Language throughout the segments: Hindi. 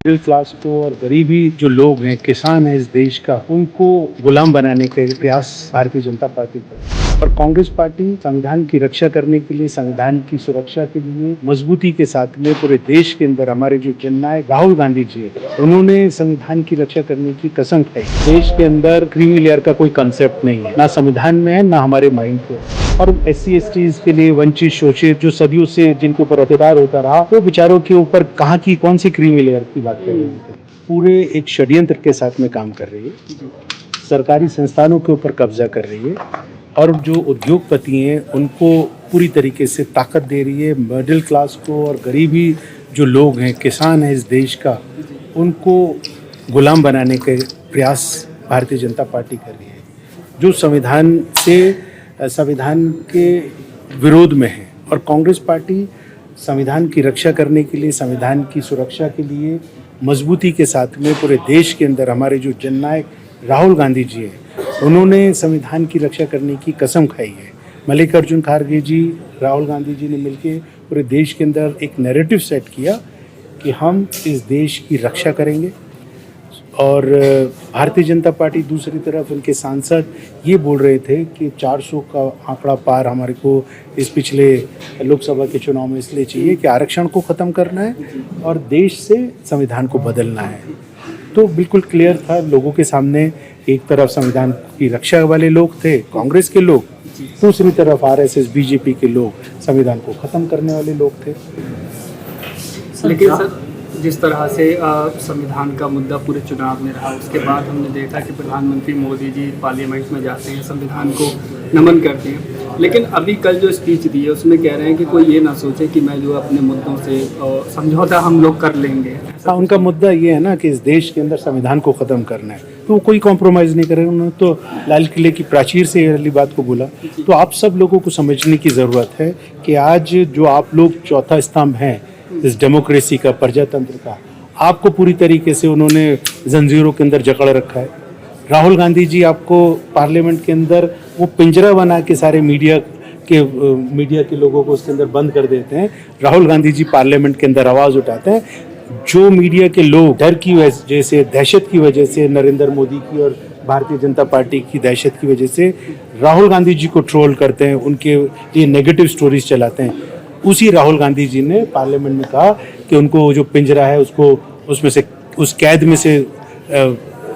मिडिल क्लास को और गरीबी जो लोग हैं, किसान हैं इस देश का, उनको गुलाम बनाने के प्रयास भारतीय जनता पार्टी कर, और कांग्रेस पार्टी संविधान की रक्षा करने के लिए, संविधान की सुरक्षा के लिए मजबूती के साथ में पूरे देश के अंदर हमारे जो जननायक राहुल गांधी जी है, उन्होंने संविधान की रक्षा करने की कसम खाई। देश के अंदर क्रीमी लेयर का कोई कंसेप्ट नहीं है, ना संविधान में है, ना हमारे माइंड पे। और SC/ST के लिए वंचित, शोषित, जो सदियों से जिनके ऊपर अत्याचार होता रहा, वो बेचारों के ऊपर कहाँ की कौन सी क्रीमी लेयर की बात कर रही है। पूरे एक षड्यंत्र के साथ में काम कर रही है, सरकारी संस्थानों के ऊपर कब्जा कर रही है, और जो उद्योगपति हैं उनको पूरी तरीके से ताकत दे रही है। मिडिल क्लास को और गरीबी जो लोग हैं, किसान हैं इस देश का, उनको गुलाम बनाने के प्रयास भारतीय जनता पार्टी कर रही है, जो संविधान के विरोध में है। और कांग्रेस पार्टी संविधान की रक्षा करने के लिए, संविधान की सुरक्षा के लिए मजबूती के साथ में पूरे देश के अंदर हमारे जो जननायक राहुल गांधी जी हैं, उन्होंने संविधान की रक्षा करने की कसम खाई है। मल्लिकार्जुन खड़गे जी, राहुल गांधी जी ने मिलकर पूरे देश के अंदर एक नैरेटिव सेट किया कि हम इस देश की रक्षा करेंगे। और भारतीय जनता पार्टी दूसरी तरफ, उनके सांसद ये बोल रहे थे कि 400 का आंकड़ा पार हमारे को इस पिछले लोकसभा के चुनाव में इसलिए चाहिए कि आरक्षण को ख़त्म करना है और देश से संविधान को बदलना है। तो बिल्कुल क्लियर था लोगों के सामने, एक तरफ संविधान की रक्षा वाले लोग थे, कांग्रेस के लोग, दूसरी तरफ RSS BJP के लोग, संविधान को ख़त्म करने वाले लोग थे। लेकिन सर, जिस तरह से संविधान का मुद्दा पूरे चुनाव में रहा, उसके बाद हमने देखा कि प्रधानमंत्री मोदी जी पार्लियामेंट में जाते हैं, संविधान को नमन करते हैं, लेकिन अभी कल जो स्पीच दी है उसमें कह रहे हैं कि कोई ये ना सोचे कि मैं जो अपने मुद्दों से समझौता हम लोग कर लेंगे। हाँ, उनका मुद्दा ये है ना कि इस देश के अंदर संविधान को ख़त्म करना है, तो वो कोई कॉम्प्रोमाइज़ नहीं करेगा। उन्होंने तो लाल किले की प्राचीर से ये वाली बात को बोला। तो आप सब लोगों को समझने की ज़रूरत है कि आज जो आप लोग चौथा स्तंभ हैं इस डेमोक्रेसी का, प्रजातंत्र का, आपको पूरी तरीके से उन्होंने जंजीरों के अंदर जकड़ रखा है। राहुल गांधी जी आपको पार्लियामेंट के अंदर वो पिंजरा बना के सारे मीडिया के लोगों को उसके अंदर बंद कर देते हैं। राहुल गांधी जी पार्लियामेंट के अंदर आवाज़ उठाते हैं। जो मीडिया के लोग डर की वजह से, दहशत की वजह से, नरेंद्र मोदी की और भारतीय जनता पार्टी की दहशत की वजह से राहुल गांधी जी को ट्रोल करते हैं, उनके लिए नेगेटिव स्टोरीज चलाते हैं, उसी राहुल गांधी जी ने पार्लियामेंट में कहा कि उनको जो पिंजरा है उसको उसमें से, उस कैद में से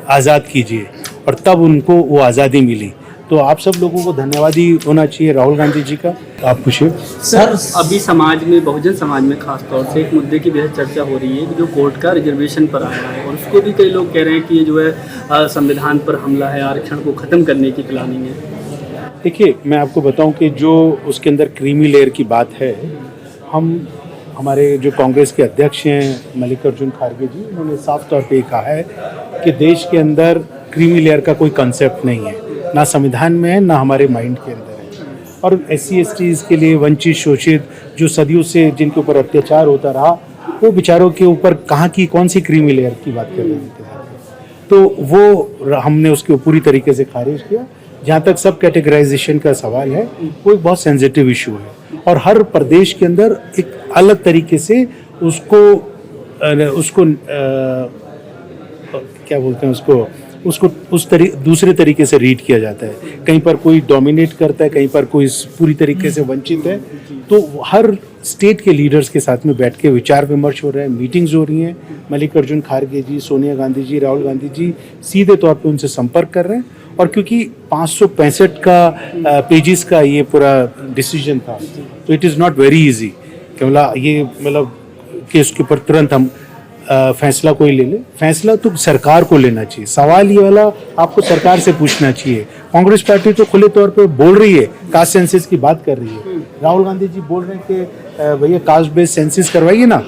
आज़ाद कीजिए, और तब उनको वो आज़ादी मिली। तो आप सब लोगों को धन्यवाद ही होना चाहिए राहुल गांधी जी का। आप पूछिए सर। अभी समाज में, बहुजन समाज में खास तौर से एक मुद्दे की बेहद चर्चा हो रही है कि जो कोर्ट का रिजर्वेशन पर आया है, और उसको भी कई लोग कह रहे हैं कि ये जो है संविधान पर हमला है, आरक्षण को ख़त्म करने की प्लानिंग है। देखिए, मैं आपको बताऊं कि जो उसके अंदर क्रीमी लेयर की बात है, हमारे जो कांग्रेस के अध्यक्ष हैं मल्लिकार्जुन खड़गे जी, उन्होंने साफ तौर पे कहा है कि देश के अंदर क्रीमी लेयर का कोई कंसेप्ट नहीं है, ना संविधान में है, ना हमारे माइंड के अंदर है। और SC/ST के लिए वंचित, शोषित, जो सदियों से जिनके ऊपर अत्याचार होता रहा, वो बेचारों के ऊपर कहाँ की कौन सी क्रीमी लेयर की बात कर रहे थे। तो वो हमने उसको पूरी तरीके से खारिज किया। जहाँ तक सब कैटेगराइजेशन का सवाल है, वो एक बहुत सेंसिटिव इशू है, और हर प्रदेश के अंदर एक अलग तरीके से उसको क्या बोलते हैं, उसको दूसरे तरीके से रीड किया जाता है। कहीं पर कोई डोमिनेट करता है, कहीं पर कोई पूरी तरीके से वंचित है। तो हर स्टेट के लीडर्स के साथ में बैठ के विचार विमर्श हो रहा है, मीटिंग्स हो रही हैं। मल्लिकार्जुन खड़गे जी, सोनिया गांधी जी, राहुल गांधी जी सीधे तौर पे उनसे संपर्क कर रहे हैं। और क्योंकि 565 का पेजेस का ये पूरा डिसीजन था, तो it is not very easy कि उसके ऊपर तुरंत हम फैसला कोई ले ले। फैसला तो सरकार को लेना चाहिए। सवाल ये वाला आपको सरकार से पूछना चाहिए। कांग्रेस पार्टी तो खुले तौर पे बोल रही है, कास्ट सेंसस की बात कर रही है। राहुल गांधी जी बोल रहे हैं कि भैया कास्ट बेस्ड सेंसस करवाइए ना,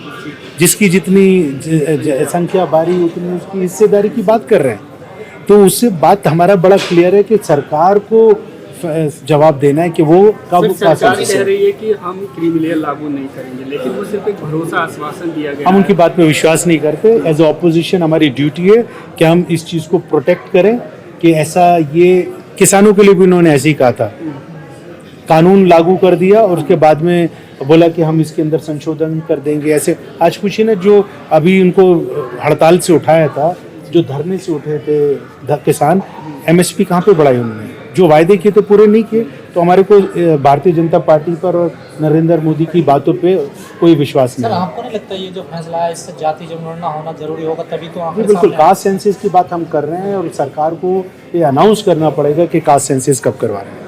जिसकी जितनी संख्या बारी उतनी उसकी हिस्सेदारी की बात कर रहे हैं। तो उससे बात हमारा बड़ा क्लियर है कि सरकार को जवाब देना है कि वो कब सरकार कह रही है कि हम क्रीमी लेयर लागू नहीं करेंगे, लेकिन वो सिर्फ एक भरोसा, आश्वासन दिया गया। हम उनकी बात पे विश्वास नहीं करते। एज ए ऑपोजिशन हमारी ड्यूटी है कि हम इस चीज़ को प्रोटेक्ट करें कि ऐसा, ये किसानों के लिए भी उन्होंने ऐसे ही कहा था, कानून लागू कर दिया और उसके बाद में बोला कि हम इसके अंदर संशोधन कर देंगे। ऐसे आज कुछ ही ना, जो अभी उनको हड़ताल से उठाया था, जो धरने से उठे थे किसान, एमएसपी कहाँ पे बढ़ाई उन्होंने? जो वायदे किए थे पूरे नहीं किए। तो हमारे को भारतीय जनता पार्टी पर और नरेंद्र मोदी की बातों पे कोई विश्वास सर, नहीं है। आपको नहीं लगता ये जो फैसला है इससे जाति जनगणना होना जरूरी होगा, तभी तो जी आंकड़े बिल्कुल, सामने कास्ट सेंसस की बात हम कर रहे हैं और सरकार को ये अनाउंस करना पड़ेगा कि कास्ट सेंसस कब करवा रहे हैं।